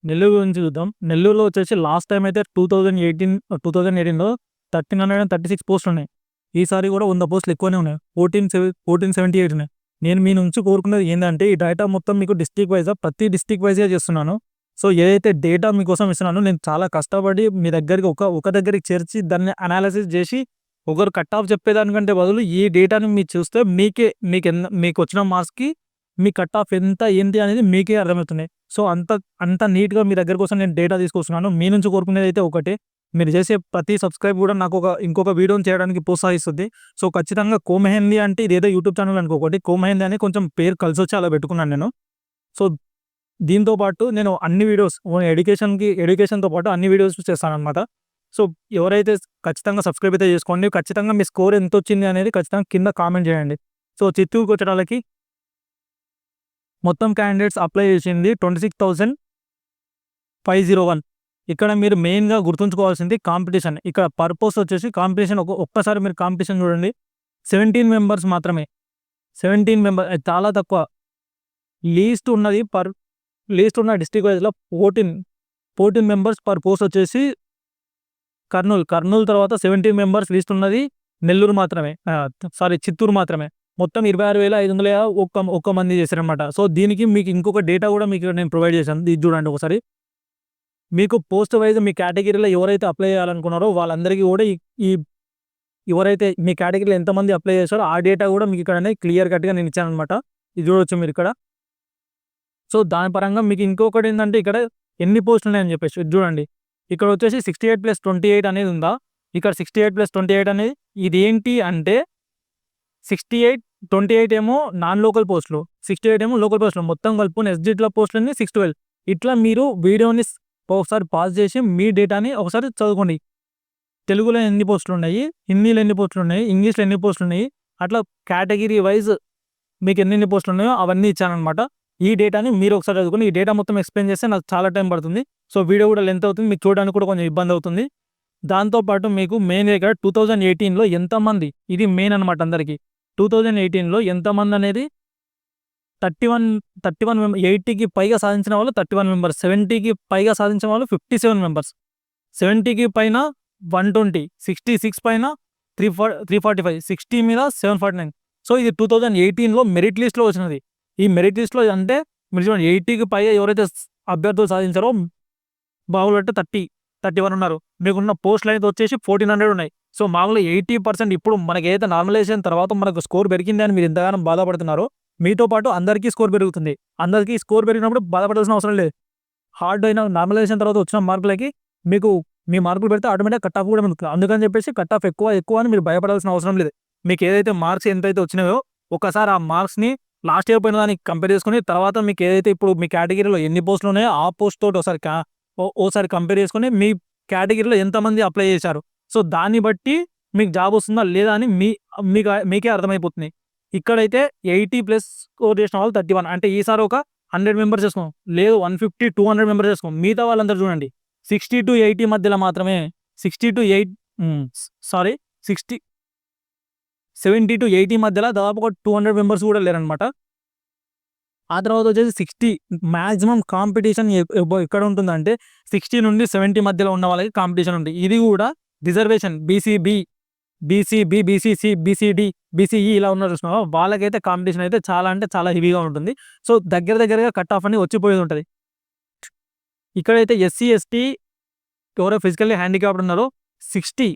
నెల్లూరు గురించి చూద్దాం. నెల్లూరులో వచ్చేసి లాస్ట్ టైమ్ అయితే 2018లో 1336 పోస్టులున్నాయి. ఈసారి కూడా 100 పోస్టులు ఎక్కువనే ఉన్నాయి. 1478 ఉన్నాయి. నేను మీ నుంచి కోరుకున్నది ఏందంటే, ఈ డేటా మొత్తం మీకు డిస్ట్రిక్ట్ వైస్‌గా ప్రతి డిస్ట్రిక్ట్ వైస్‌గా చేస్తున్నాను. సో, ఏదైతే డేటా మీకోసం ఇస్తున్నానో నేను చాలా కష్టపడి మీ దగ్గరికి ఒక దగ్గరికి చేర్చి దాన్ని అనాలిసిస్ జేసి ఒకరు కట్ ఆఫ్ చెప్పేదానికంటే బదులు ఈ డేటాని మీరు చూస్తే మీకొచ్చిన మార్క్స్‌కి మీ కట్ ఆఫ్ ఎంత, ఏంటి అనేది మీకే అర్థమవుతుంది. సో, అంత నీట్‌గా మీ దగ్గర కోసం నేను డేటా తీసుకొస్తున్నాను. మీ నుంచి కోరుకునేదైతే ఒకటే. మీరు చేసే ప్రతి సబ్‌స్క్రైబ్ కూడా నాకు ఇంకొక వీడియోని చేయడానికి ప్రోత్సహిస్తుంది. సో, ఖచ్చితంగా కోమెహెందీ అంటే ఇదేదో యూట్యూబ్ ఛానల్ అనుకోకండి. కోమెహెందీ అని కొంచెం పేరు కలిసొచ్చి అలా పెట్టుకున్నాను నేను. సో, దీంతో పాటు నేను అన్ని వీడియోస్ ఎడ్యుకేషన్‌తో పాటు అన్ని వీడియోస్ చేస్తాననమాట. సో, ఎవరైతే ఖచ్చితంగా సబ్‌స్క్రైబ్ అయితే చేసుకోండి. ఖచ్చితంగా మీ స్కోర్ ఎంతొచ్చింది అనేది ఖచ్చితంగా కింద కామెంట్ చేయండి. సో, చిత్తూరుకొచ్చేటాళ్ళకి మొత్తం క్యాండిడేట్స్ అప్లై చేసింది 26,501. ఇక్కడ మీరు మెయిన్‌గా గుర్తుంచుకోవాల్సింది కాంపిటీషన్. ఇక్కడ పర్పస్ వచ్చేసి కాంపిటీషన్ ఒక్కసారి మీరు కాంపిటీషన్ చూడండి. 17 మెంబర్స్ మాత్రమే. 17 అది చాలా తక్కువ. లీస్ట్ ఉన్న డిస్ట్రిక్ట్ వైస్‌లో 14 మెంబర్స్ పర్ పోస్ట్ వచ్చేసి కర్నూలు తర్వాత 17 మెంబర్స్ లిస్ట్ ఉన్నది నెల్లూరు మాత్రమే. చిత్తూరు మాత్రమే. మొత్తం 26,500 ఒక్క మంది చేశారనమాట. సో, దీనికి మీకు ఇంకొక డేటా కూడా మీకు నేను ప్రొవైడ్ చేశాను. ఇది చూడండి ఒకసారి. మీకు పోస్ట్ వైజ్ మీ కేటగిరీలో ఎవరైతే అప్లై చేయాలనుకున్నారో వాళ్ళందరికీ కూడా ఈ ఎవరైతే మీ కేటగిరీలో ఎంతమంది అప్లై చేశారో ఆ డేటా కూడా మీకు ఇక్కడ క్లియర్ కట్‌గా నేను ఇచ్చాననమాట. ఇది చూడొచ్చు మీరు ఇక్కడ. సో, దాని పరంగా మీకు ఇంకొకటి ఏంటంటే, ఇక్కడ ఎన్ని పోస్టులు ఉన్నాయని చెప్పేసి ఇది చూడండి. ఇక్కడ వచ్చేసి 68+28 అనేది ఉందా? ఇక్కడ 68+28 అనేది ఇదేంటి అంటే 68, 28 ఏమో నాన్ లోకల్ పోస్టులు, 68 ఏమో లోకల్ పోస్టులు. మొత్తం కలుపుకొని ఎస్జిట్‌ల పోస్టులన్నీ 612. ఇట్లా మీరు వీడియోని ఒకసారి పాజ్ చేసి మీ డేటాని ఒకసారి చదువుకోండి. తెలుగులో ఎన్ని పోస్టులు ఉన్నాయి, హిందీలో ఎన్ని పోస్టులు ఉన్నాయి, ఇంగ్లీష్‌లో ఎన్ని పోస్టులు ఉన్నాయి, అట్లా కేటగిరీ వైజ్ మీకు ఎన్నెన్ని పోస్టులు ఉన్నాయో అవన్నీ ఇచ్చాననమాట. ఈ డేటాని మీరు ఒకసారి చదువుకొని ఈ డేటా మొత్తం ఎక్స్‌ప్లెయిన్ చేస్తే నాకు చాలా టైం పడుతుంది. సో, వీడియో కూడా లెంత్ అవుతుంది. మీకు చూడడానికి కూడా కొంచెం ఇబ్బంది అవుతుంది. దాంతో పాటు మీకు మెయిన్‌గా ఇక్కడ 2018లో ఎంతమంది, ఇది మెయిన్ అనమాట అందరికి. 2018లో ఎంతమంది అనేది 31 80కి పైగా సాధించిన వాళ్ళు 31 మెంబర్స్, 70కి పైగా సాధించిన వాళ్ళు 57 మెంబర్స్, 70కి పైన 120, 66 పైన 345, 60 మీద 749. సో, ఇది 2018లో మెరిట్ లిస్ట్‌లో వచ్చినది. ఈ మెరిట్ లిస్ట్‌లో అంటే మీరు చూడండి 80కి పైగా ఎవరైతే అభ్యర్థులు సాధించారో బాగుంటే 31 ఉన్నారు. మీకున్న పోస్టులు అయితే వచ్చేసి 1400 ఉన్నాయి. సో, మామూలుగా 80% ఇప్పుడు మనకి ఏదైతే నార్మలైజేషన్ తర్వాత మనకు స్కోర్ పెరిగింది అని మీరు ఇంతగానో బాధపడుతున్నారో, మీతో పాటు అందరికీ స్కోర్ పెరుగుతుంది. అందరికీ స్కోర్ పెరిగినప్పుడు బాధపడాల్సిన అవసరం లేదు. హార్డ్ అయిన నార్మలైజేషన్ తర్వాత వచ్చిన మార్కులకి మీకు మీ మార్కులు పెడితే ఆటోమేటిక్‌గా కట్ ఆఫ్ కూడా పెరుగుతుంది. అందుకని చెప్పేసి కట్ ఆఫ్ ఎక్కువ అని మీరు భయపడాల్సిన అవసరం లేదు. మీకు ఏదైతే మార్క్స్ ఎంతైతే వచ్చినాయో ఒకసారి ఆ మార్క్స్‌ని లాస్ట్ ఇయర్ పోయిన దానికి కంపేర్ చేసుకొని తర్వాత మీకు ఏదైతే ఇప్పుడు మీ కేటగిరీలో ఎన్ని పోస్టులు ఉన్నాయో ఆ పోస్ట్ తోటి ఓసారి కంపేర్ చేసుకొని మీ కేటగిరీలో ఎంతమంది అప్లై చేశారు. సో, దాన్ని బట్టి మీకు జాబ్ వస్తుందా లేదా అని మీకే అర్థమైపోతుంది. ఇక్కడైతే 80+ స్కోర్ చేసిన వాళ్ళు 31. అంటే ఈసారి ఒక 100 మెంబర్స్ చేసుకోం. లేదు 150, 200 మెంబర్స్ చేసుకోం. మిగతా వాళ్ళందరూ చూడండి 60-80 మధ్యలో మాత్రమే 60-8 సారీ 70-80 మధ్యలో దాదాపు ఒక 200 మెంబర్స్ కూడా లేరనమాట. ఆ తర్వాత వచ్చేసి 60 మాక్సిమం కాంపిటీషన్ ఎక్కడ ఉంటుందంటే 60 నుండి 70 మధ్యలో ఉన్న వాళ్ళకి కాంపిటీషన్ ఉంది. ఇది కూడా reservation BCB, BCC, BCD, BCE ఇలా ఉన్నారు చూసినావా, వాళ్ళకైతే కాంపిటీషన్ అయితే చాలా అంటే చాలా హెవీగా ఉంటుంది. సో, దగ్గరగా కట్ ఆఫ్ అని వచ్చిపోయేది ఉంటుంది. ఇక్కడైతే ఎస్సీ, ఎస్టీ ఎవరో ఫిజికల్లీ హ్యాండిక్యాప్డ్ ఉన్నారో 60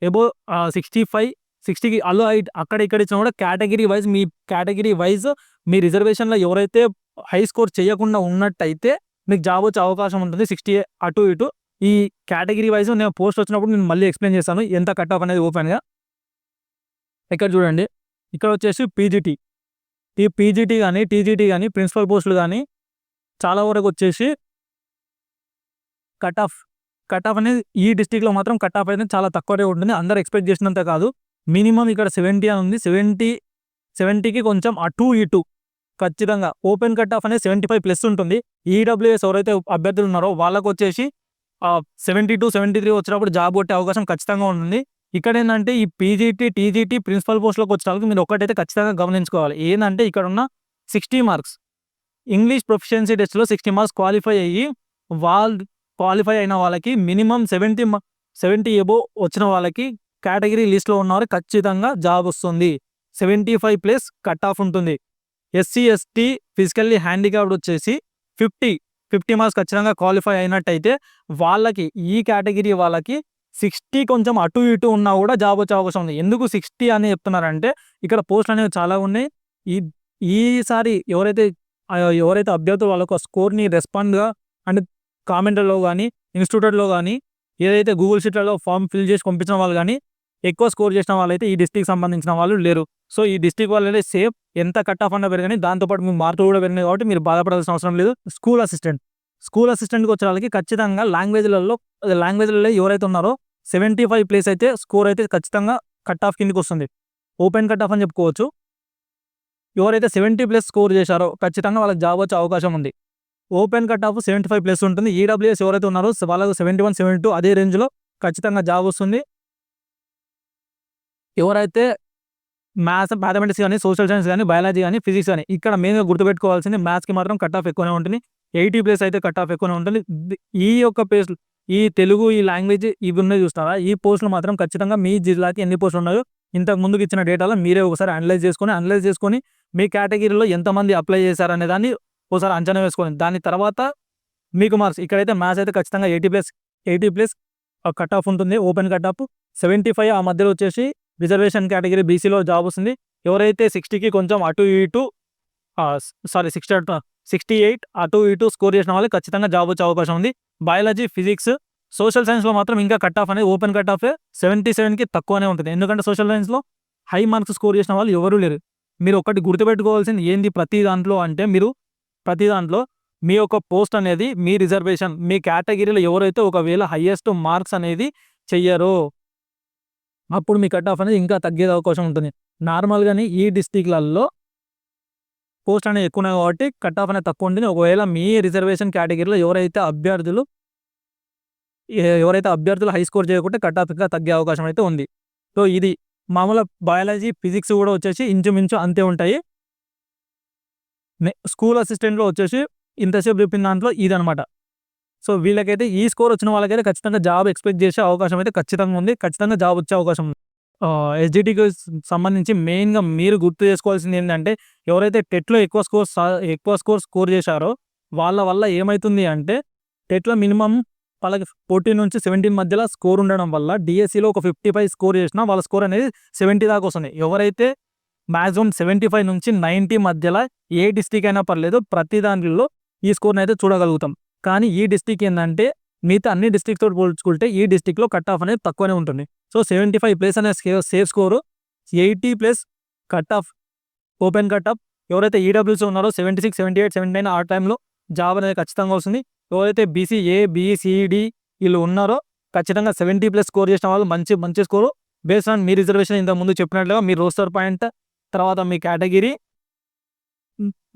అబోవ్ 65, 60కి అలో హైట్ అక్కడ ఇక్కడ ఇచ్చినా కూడా కేటగిరీ వైజ్ మీ రిజర్వేషన్‌లో ఎవరైతే హై స్కోర్ చేయకుండా ఉన్నట్టయితే మీకు జాబ్ వచ్చే అవకాశం ఉంటుంది. 60 అటు ఇటు. ఈ కేటగిరీ వైజ్ నేను పోస్ట్ వచ్చినప్పుడు నేను మళ్ళీ ఎక్స్‌ప్లెయిన్ చేస్తాను ఎంత కట్ ఆఫ్ అనేది ఓపెన్‌గా. ఇక్కడ చూడండి. ఇక్కడ వచ్చేసి పీజీటీ. ఈ పీజీటీ గానీ, టీజీటీ గానీ, ప్రిన్సిపల్ పోస్టులు గానీ చాలా వరకు వచ్చేసి కట్ ఆఫ్ అనేది ఈ డిస్ట్రిక్ట్‌లో మాత్రం కట్ ఆఫ్ అనేది చాలా తక్కువనే ఉంటుంది. అందరూ ఎక్స్‌పెక్ట్ చేసినంత కాదు. మినిమమ్ ఇక్కడ 70 అని ఉంది. 70కి కొంచెం అటు ఇటు ఖచ్చితంగా ఓపెన్ కట్ ఆఫ్ అనేది 75+ ఉంటుంది. ఈడబ్ల్యూఎస్ ఎవరైతే అభ్యర్థులు ఉన్నారో వాళ్ళకొచ్చేసి 72-73 వచ్చినప్పుడు జాబ్ కొట్టే అవకాశం ఖచ్చితంగా ఉంటుంది. ఇక్కడ ఏంటంటే ఈ పీజీటీ, టీజీటీ, ప్రిన్సిపల్ పోస్టులకు వచ్చేసరికి మీరు ఒక్కటైతే ఖచ్చితంగా గమనించుకోవాలి. ఏంటంటే ఇక్కడ ఉన్న 60 మార్క్స్ ఇంగ్లీష్ ప్రొఫిషియన్సీ టెస్ట్‌లో 60 మార్క్స్ క్వాలిఫై అయ్యి వాళ్ళు క్వాలిఫై అయిన వాళ్ళకి మినిమం 70 అబోవ్ వచ్చిన వాళ్ళకి కేటగిరీ లిస్ట్‌లో ఉన్నవారు ఖచ్చితంగా జాబ్ వస్తుంది. 75+ కట్ ఆఫ్ ఉంటుంది. ఎస్సీ, ఎస్టీ, ఫిజికల్లీ హ్యాండిక్యాప్డ్ వచ్చేసి 50 మార్క్స్ ఖచ్చితంగా క్వాలిఫై అయినట్టయితే వాళ్ళకి ఈ కేటగిరీ వాళ్ళకి 60 కొంచెం అటు ఇటు ఉన్నా కూడా జాబ్ వచ్చే అవకాశం ఉంది. ఎందుకు 60 అని చెప్తున్నారంటే ఇక్కడ పోస్టులు అనేవి చాలా ఉన్నాయి. ఈ ఈసారి ఎవరైతే అభ్యర్థులు వాళ్ళ స్కోర్‌ని రెస్పాండ్‌గా అండ్ కామెంట్‌లలో గానీ, ఇన్‌స్టిట్యూట్‌లో గానీ, ఏదైతే గూగుల్ షీట్‌లలో ఫార్మ్ ఫిల్ చేసి పంపించిన వాళ్ళు గానీ, ఎక్కువ స్కోర్ చేసిన వాళ్ళైతే ఈ డిస్ట్రిక్ట్‌కి సంబంధించిన వాళ్ళు లేరు. సో, ఈ డిస్ట్రిక్ట్ వాళ్ళైతే సేఫ్. ఎంత కట్ ఆఫ్ అన్నా పెరగని దాంతో పాటు మీ మార్కులు కూడా పెరిగినాయి కాబట్టి మీరు బాధపడాల్సిన అవసరం లేదు. స్కూల్ అసిస్టెంట్‌కి వచ్చే వాళ్ళకి ఖచ్చితంగా లాంగ్వేజ్‌లలో ఎవరైతే ఉన్నారో 75+ అయితే స్కోర్ అయితే ఖచ్చితంగా కట్ ఆఫ్ కిందకి వస్తుంది. ఓపెన్ కట్ ఆఫ్ అని చెప్పుకోవచ్చు. ఎవరైతే 70+ స్కోర్ చేశారో ఖచ్చితంగా వాళ్ళకి జాబ్ వచ్చే అవకాశం ఉంది. ఓపెన్ కట్ ఆఫ్ 75+ ఉంటుంది. ఈడబ్ల్యూఎస్ ఎవరైతే ఉన్నారో వాళ్ళకు 71, 72 అదే రేంజ్‌లో ఖచ్చితంగా జాబ్ వస్తుంది. ఎవరైతే మ్యాథమెటిక్స్ గానీ, సోషల్ సైన్స్ గానీ, బయాలజీ గానీ, ఫిజిక్స్ గానీ ఇక్కడ మెయిన్‌గా గుర్తుపెట్టుకోవాల్సింది మ్యాథ్స్‌కి మాత్రం కట్ ఆఫ్ ఎక్కువనే ఉంటుంది. 80+ అయితే కట్ ఆఫ్ ఎక్కువనే ఉంటుంది. ఈ యొక్క పేస్‌లు ఈ తెలుగు, ఈ లాంగ్వేజ్ ఇవి ఉన్నాయి చూస్తారా? ఈ పోస్టులు మాత్రం ఖచ్చితంగా మీ జిల్లాకి ఎన్ని పోస్టులు ఉన్నాయో ఇంతకు ముందుకు ఇచ్చిన డేటాలో మీరే ఒకసారి అనలైజ్ చేసుకొని మీ కేటగిరీలో ఎంతమంది అప్లై చేశారనే దాన్ని ఒకసారి అంచనా వేసుకోండి. దాని తర్వాత మీకు మార్క్స్ ఇక్కడైతే మ్యాథ్స్ అయితే ఖచ్చితంగా 80+ కట్ ఆఫ్ ఉంటుంది. ఓపెన్ కట్ ఆఫ్ 75 ఆ మధ్యలో వచ్చేసి రిజర్వేషన్ కేటగిరీ బీసీలో జాబ్ వస్తుంది. ఎవరైతే 60కి కొంచెం అటు ఇటు 68 అటు ఇటు స్కోర్ చేసిన వాళ్ళకి ఖచ్చితంగా జాబ్ వచ్చే అవకాశం ఉంది. బయాలజీ, ఫిజిక్స్, సోషల్ సైన్స్‌లో మాత్రం ఇంకా కట్ ఆఫ్ అనేది ఓపెన్ కట్ ఆఫే 77కి తక్కువనే ఉంటుంది. ఎందుకంటే సోషల్ సైన్స్‌లో హై మార్క్స్ స్కోర్ చేసిన వాళ్ళు ఎవరూ లేరు. మీరు ఒకటి గుర్తుపెట్టుకోవాల్సింది ఏంది ప్రతి దాంట్లో అంటే మీరు ప్రతి దాంట్లో మీ యొక్క పోస్ట్ అనేది మీ రిజర్వేషన్ మీ కేటగిరీలో ఎవరైతే ఒకవేళ హైయెస్ట్ మార్క్స్ అనేది చెయ్యరో అప్పుడు మీ కట్ ఆఫ్ అనేది ఇంకా తగ్గే అవకాశం ఉంటుంది. నార్మల్‌గానే ఈ డిస్ట్రిక్ట్‌లలో పోస్ట్ అనేది ఎక్కువ ఉన్నాయి కాబట్టి కట్ ఆఫ్ అనేది తక్కువ ఉంటుంది. ఒకవేళ మీ రిజర్వేషన్ కేటగిరీలో ఎవరైతే అభ్యర్థులు హై స్కోర్ చేయకుంటే కట్ ఆఫ్ ఇంకా తగ్గే అవకాశం అయితే ఉంది. సో, ఇది మామూలుగా బయాలజీ, ఫిజిక్స్ కూడా వచ్చేసి ఇంచుమించు అంతే ఉంటాయి. స్కూల్ అసిస్టెంట్‌లో వచ్చేసి ఇంతసేపు చెప్పిన దాంట్లో ఇదనమాట. సో, వీళ్ళకైతే ఈ స్కోర్ వచ్చిన వాళ్ళకైతే ఖచ్చితంగా జాబ్ ఎక్స్‌పెక్ట్ చేసే అవకాశం అయితే ఖచ్చితంగా ఉంది. ఖచ్చితంగా జాబ్ వచ్చే అవకాశం ఉంది. ఎస్‌జిటికి సంబంధించి మెయిన్‌గా మీరు గుర్తు చేసుకోవాల్సింది ఏంటంటే ఎవరైతే టెట్‌లో ఎక్కువ స్కోర్ చేశారో వాళ్ళ వల్ల ఏమైతుంది అంటే టెట్‌లో మినిమమ్ వాళ్ళకి 14-17 మధ్యలో స్కోర్ ఉండడం వల్ల డీఎస్సీలో ఒక 55 స్కోర్ చేసినా వాళ్ళ స్కోర్ అనేది 70 దాకా వస్తుంది. ఎవరైతే మాక్సిమం 75-90 మధ్యలో ఏ డిస్ట్రిక్ట్ అయినా పర్లేదు ప్రతి దాంట్లో ఈ స్కోర్‌ని అయితే చూడగలుగుతాం. కానీ ఈ డిస్ట్రిక్ట్ ఏందంటే మిగతా అన్ని డిస్ట్రిక్ట్‌తో పోల్చుకుంటే ఈ డిస్ట్రిక్ట్‌లో కట్ ఆఫ్ అనేది తక్కువనే ఉంటుంది. సో, 75+ అనే safe score 80+ cut off open cut off ఎవరైతే ఈడబ్ల్యూసీ ఉన్నారో 76, 78, 79 ఆ టైంలో జాబ్ అనేది ఖచ్చితంగా వస్తుంది. ఎవరైతే BC A, B, C, D వీళ్ళు ఉన్నారో ఖచ్చితంగా 70+ స్కోర్ చేసిన వాళ్ళు మంచి స్కోరు బేస్డ్ ఆన్ మీ రిజర్వేషన్ ఇంతకు ముందు చెప్పినట్లుగా మీ రోస్టర్ పాయింట్ తర్వాత మీ కేటగిరీ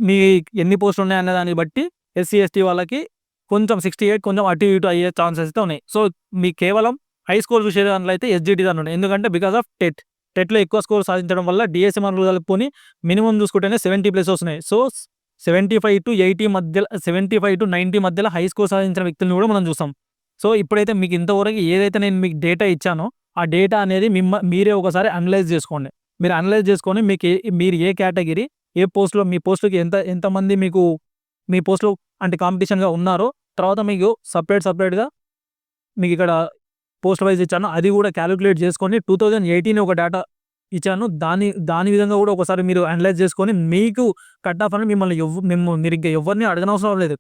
మీ ఎన్ని పోస్టులు ఉన్నాయన్న దాన్ని బట్టి ఎస్సీ, ఎస్టీ వాళ్ళకి కొంచెం 68 కొంచెం అటు ఇటు అయ్యే ఛాన్సెస్ అయితే ఉన్నాయి. సో, మీ కేవలం హై స్కోర్ చూసే దాంట్లో అయితే ఎస్‌జిటి దాని ఉన్నాయి. ఎందుకంటే బికాస్ ఆఫ్ టెట్‌లో ఎక్కువ స్కోర్ సాధించడం వల్ల డీఎస్సీ మార్కులు కలుపుకొని మినిమం చూసుకుంటేనే 70+ వస్తున్నాయి. సో, 75-90 మధ్యలో హై స్కోర్ సాధించిన వ్యక్తులను కూడా మనం చూసాం. సో, ఇప్పుడైతే మీకు ఇంతవరకు ఏదైతే నేను మీకు డేటా ఇచ్చానో ఆ డేటా అనేది మీరే ఒకసారి అనలైజ్ చేసుకోండి. మీరు అనలైజ్ చేసుకొని మీరు ఏ కేటగిరీ ఏ పోస్ట్‌లో మీ పోస్ట్‌కి ఎంతమంది మీకు మీ పోస్ట్‌లో అంటే కాంపిటీషన్‌గా ఉన్నారో తర్వాత మీకు సెపరేట్‌గా మీకు ఇక్కడ పోస్ట్ వైజ్ ఇచ్చాను. అది కూడా క్యాలిక్యులేట్ చేసుకొని 2018 ఒక డేటా ఇచ్చాను. దాని విధంగా కూడా ఒకసారి మీరు అనలైజ్ చేసుకొని మీకు కట్ ఆఫ్ అని మీరు ఇంకా ఎవరిని అడగనవసరం లేదు.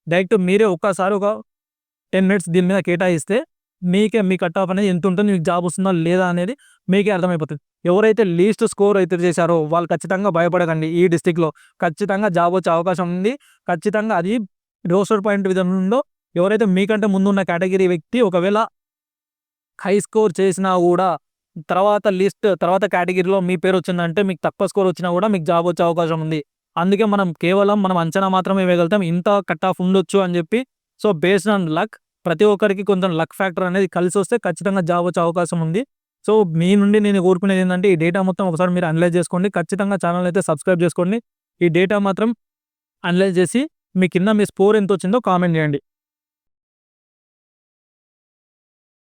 డైరెక్ట్ మీరే ఒక్కసారి ఒక 10 మినిట్స్ దీని మీద కేటాయిస్తే మీకే మీ కట్ ఆఫ్ అనేది ఎంత ఉంటుంది, మీకు జాబ్ వస్తుందా లేదా అనేది మీకే అర్థమైపోతుంది. ఎవరైతే లీస్ట్ స్కోర్ అయితే చేశారో వాళ్ళు ఖచ్చితంగా భయపడకండి. ఈ డిస్ట్రిక్ట్‌లో ఖచ్చితంగా జాబ్ వచ్చే అవకాశం ఉంది. ఖచ్చితంగా అది రోస్టర్ పాయింట్ విధానంలో ఎవరైతే మీకంటే ముందున్న కేటగిరీ వ్యక్తి ఒకవేళ హై స్కోర్ చేసినా కూడా తర్వాత కేటగిరీలో మీ పేరు వచ్చిందంటే మీకు తక్కువ స్కోర్ వచ్చినా కూడా మీకు జాబ్ వచ్చే అవకాశం ఉంది. అందుకే మనం అంచనా మాత్రమే వేయగలుగుతాం. ఇంత కట్ ఆఫ్ ఉండొచ్చు అని చెప్పి. సో, బేస్డ్ ఆన్ లక్ ప్రతి ఒక్కరికి కొంచెం లక్ ఫ్యాక్టర్ అనేది కలిసొస్తే ఖచ్చితంగా జాబ్ వచ్చే అవకాశం ఉంది. సో, మీ నుండి నేను కోరుకునేది ఏంటంటే ఈ డేటా మొత్తం ఒకసారి మీరు అనలైజ్ చేసుకోండి. ఖచ్చితంగా ఛానల్ అయితే సబ్స్క్రైబ్ చేసుకోండి. ఈ డేటా మాత్రం అనలైజ్ చేసి మీ కింద మీ స్కోర్ ఎంత వచ్చిందో కామెంట్ చేయండి.